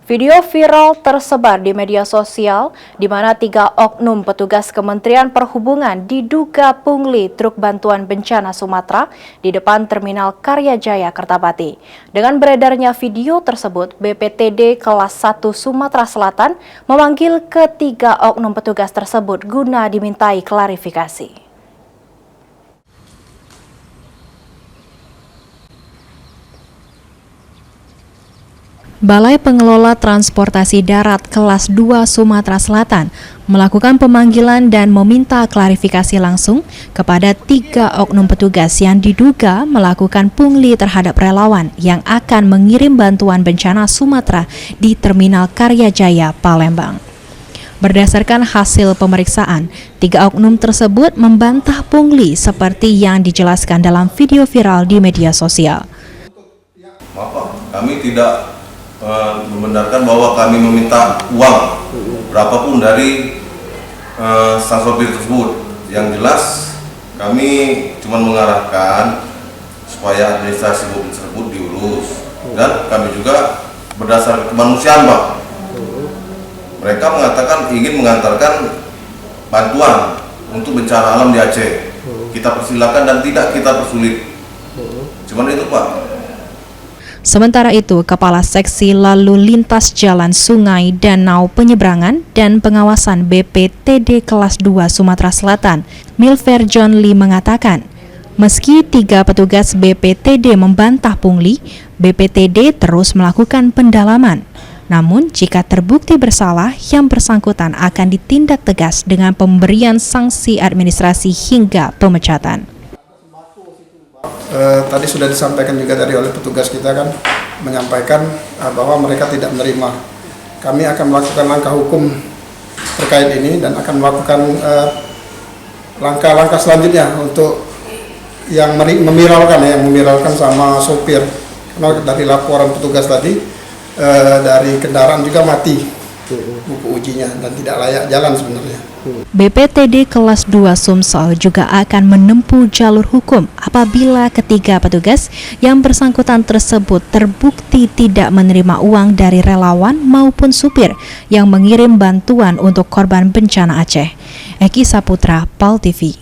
Video viral tersebar di media sosial di mana 3 oknum petugas Kementerian Perhubungan diduga pungli truk bantuan bencana Sumatera di depan Terminal Karyajaya, Kertapati. Dengan beredarnya video tersebut, BPTD kelas 1 Sumatera Selatan memanggil ketiga oknum petugas tersebut guna dimintai klarifikasi. Balai Pengelola Transportasi Darat kelas 2 Sumatera Selatan melakukan pemanggilan dan meminta klarifikasi langsung kepada 3 oknum petugas yang diduga melakukan pungli terhadap relawan yang akan mengirim bantuan bencana Sumatera di Terminal Karyajaya, Palembang. Berdasarkan hasil pemeriksaan, 3 oknum tersebut membantah pungli seperti yang dijelaskan dalam video viral di media sosial. Maaf Pak, kami tidak membenarkan bahwa kami meminta uang berapapun dari sang sopir tersebut. Yang jelas kami cuma mengarahkan supaya administrasi mobil tersebut diurus, dan kami juga berdasarkan kemanusiaan Pak. Mereka mengatakan ingin mengantarkan bantuan untuk bencana alam di Aceh. Kita persilakan dan tidak kita persulit. Cuman itu Pak. Sementara itu, Kepala Seksi Lalu Lintas Jalan Sungai Danau Penyeberangan dan Pengawasan BPTD kelas 2 Sumatera Selatan, Milver John Lee mengatakan, meski 3 petugas BPTD membantah pungli, BPTD terus melakukan pendalaman. Namun, jika terbukti bersalah, yang bersangkutan akan ditindak tegas dengan pemberian sanksi administrasi hingga pemecatan. Tadi sudah disampaikan juga oleh petugas kita kan, menyampaikan bahwa mereka tidak menerima. Kami akan melakukan langkah hukum terkait ini dan akan melakukan langkah-langkah selanjutnya untuk yang memviralkan sama sopir. Karena dari laporan petugas tadi, dari kendaraan juga mati buku ujinya dan tidak layak jalan sebenarnya. BPTD kelas 2 Sumsel juga akan menempuh jalur hukum apabila ketiga petugas yang bersangkutan tersebut terbukti tidak menerima uang dari relawan maupun supir yang mengirim bantuan untuk korban bencana Aceh. Eki Saputra, PAL TV.